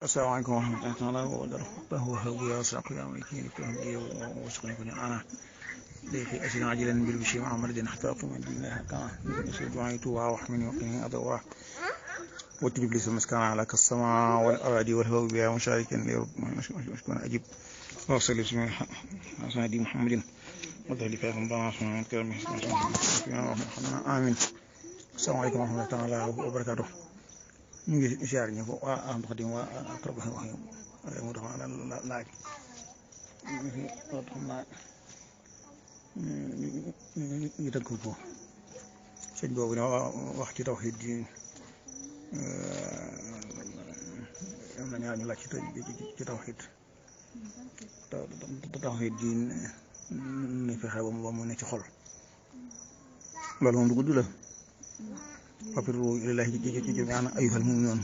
السلام عليكم ورحمة الله وبركاته. وهب يا ساق يا مكين تهدي وسقني كن أنا ليخي أسن عاجلا بالبشير محمد حتى أقيم الدين كما دعيت وأحمني وقني أدواه واترك لي المسكن على كالسماء والأراضي والهواء بها مشاركا لرب مشكورا أجيب وصل اسمي سيدي محمد وذلك فيكم الله سبحانه وتعالى آمين. السلام عليكم ورحمة الله وبركاته. ñu ngi ziar ñëpp waa am xadim waa akrab wax mu dafa laaj xam naa ñu tënk ko sëñ boobu ne wax ci tawhid ji am na ñaar ñu laaj ci tawhid ji ne fexe ba mu ne ci xol loolu moom du gudd la wafiru ilallahi jami'an ayyuhal mu'minun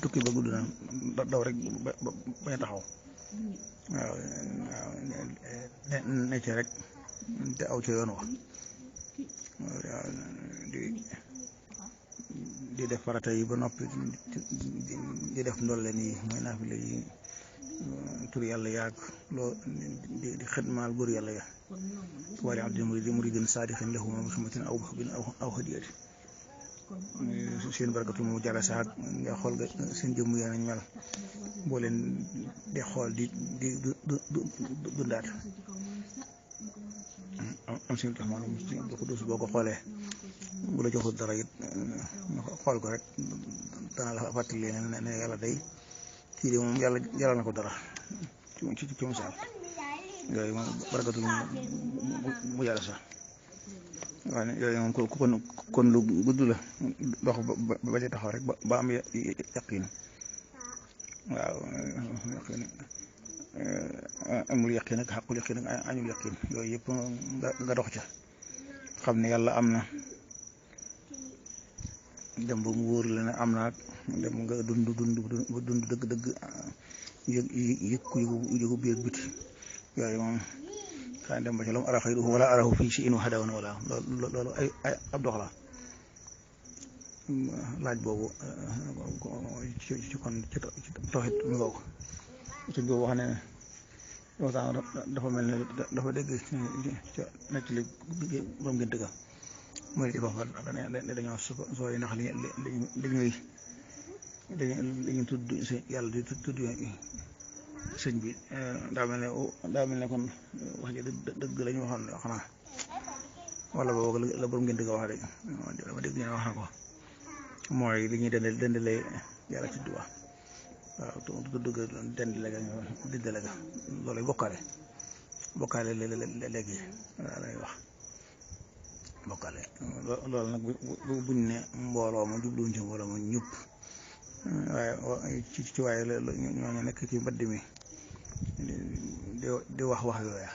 tukki ba gudd na daw rek bañ a taxaw waaw ne ci rek te aw ci yoon wax di def farata yi ba noppi di def ndolleen yi mooy naafile yi tur yàlla yaag loo di xidmaal góor yàlla ya wali abdil muridin saadixin lahu ma xamatin aw bin aw hadiyati seen barkatu mu jara saak nga xool nga seen jëmm yaa nañ mel boo leen di xool di dundaat am seen tax maanaam ko dus boo ko xoolee bu la joxul dara it xool ko rek dana la fàttali ne yàlla day kii de moom yàlla jaral na ko dara ci misaal yooyu moom barkatu mu jara sax waaw yooyu moom kon lu gudd la dox ba ci taxaw rek ba am yaqin waaw yaqin amul yaqin ak xaqul yaqin ak añul yaqin yooyu yëpp nga dox ca xam ne yàlla am na dem ba mu wóor la ne am na ak dem nga dund dëgg yëg biir biti yooyu moom xanaa dem ba ci lam ara xayruhu wala arahu fii shay'in hadawan wala loolu ay ab dox la laaj boobu ci kon ci tawhid mi ngoo ko suñ boobu wax ne waxtaan dafa mel ne dafa dégg ca nekk li borom gënt ga mooy di foofa dañoo sooy ndax dañuy tudd yàlla di tudd sëñ bi daa mel ne kon wax ji dëgg la ñu waxoon xanaa wala boobu la borom ngeen dëgg wax de dama dégg ñu wax na ko mooy li ñuy dendale yàlla ci duwa waaw dëgg dendale ga dindale ga loolay bokkaale léegi lay wax bokkaale loolu nag buñ ne mbooloo ma jubluwuñ ci mbooloo ma ñëpp waaye ci waaye ñooñu nekk ci mbedd mi di wax yooya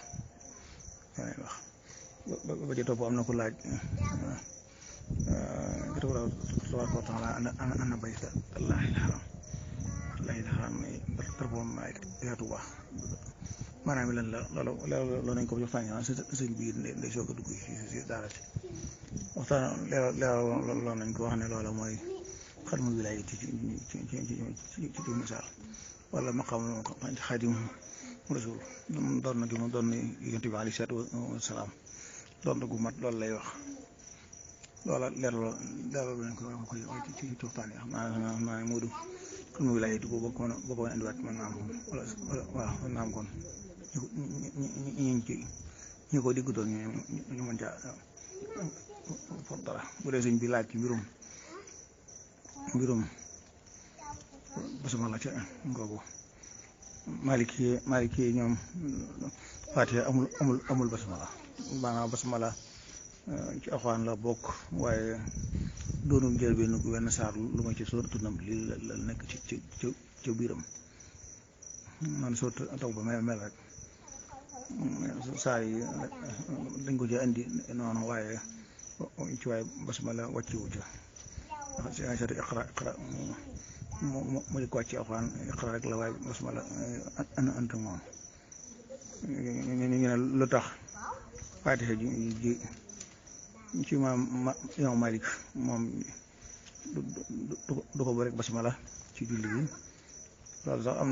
wax ba ci topp am na ku laaj tabaaraka wa taala ana bayta allahil haram tarfo maay yaatu wax maanaam lan la loolu nañ ko waxtaan sëñ bi day soog a dugg si daara si waxtaan loolu nañ ko wax ne loola mooy xadmu wilaaya ci misaal wala maqaam xaadim rasul doon na gi moom doon na yonent bi alayhi salaatu wa salaam doon na gu mat loolu lay wax loola leerlu nañ ko ci waxtaan yi xam naa Moodu xadmu wilaaya boo ko mën a indiwaat mën naa am wala waaw mën naa am kon ñu ko diggutoon ñu mën caa for dara bu dee sëñ bi laaj ci mbirum basmala ca ngoogu maliki ñoom Faatiha amul basmala maanaam basmala ci Alxuraan la bokk waaye doonul jël benn saar lu ma ci sooratu Naml li la nekk ci biiram man sooratu Tawba mel rek saar yi dañ ko ci andi noonu waaye basmala wàcciwu ca seetu iqra mu di ko wàcc Alxuraan iqra rek la waaye basmala anta moom ñu ne lu tax Faatiha ji ci Imaam Malik moom du ko bëri basmala ci julli bi loolu sax am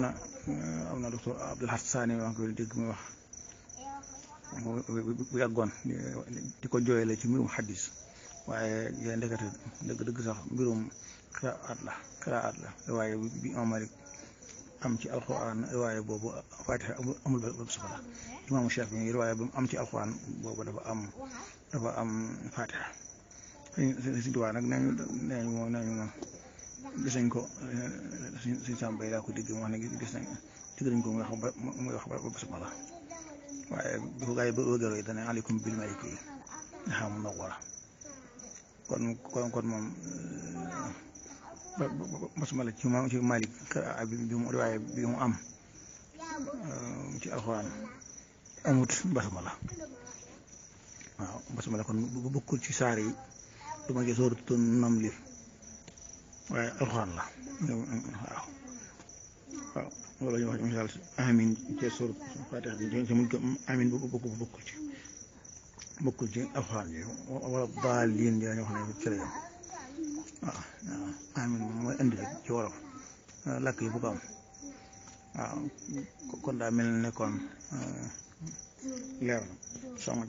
na docteur Abdul Hassani maa ngi koy dégg muy wax bu yàggoon di ko jooyale ci mbirum xaddis waaye yéen ndekete dëgg sax mbirum qiraat la waaye bi Imam Malik am ci alxuraan riwaaya boobu Faatiha amul basmala imaamu Shaafi'i riwaaya bi mu am ci alxuraan boobu dafa am Faatiha Sëñ Tuubaa nag nee ñu moom gis nañ ko Sëñ Sàmba yi laa ko dégg mu wax ne gis nañ ko muy wax ba basmala waaye bi ko gaa yi bëgg a dane aleykum bil maliki xam munawwara kon moom basmala ci Malik bi mu riwaaya bi mu am ci alxuraan amut basmala waaw basmala kon bu bokkul ci saar yi du ma ci sooratu Naml waaye alxuraan la waaw loolu la ñuy wax misaal amin ci sooratu Faatiha bi ci mujj amin bu bokkul ci alxuraan bi wala daalliin dañuy wax ne ci la yam waaw amin moom mooy indi rek ci wolof làkk yi bu ko am waaw kon daa mel ne kon leer na sama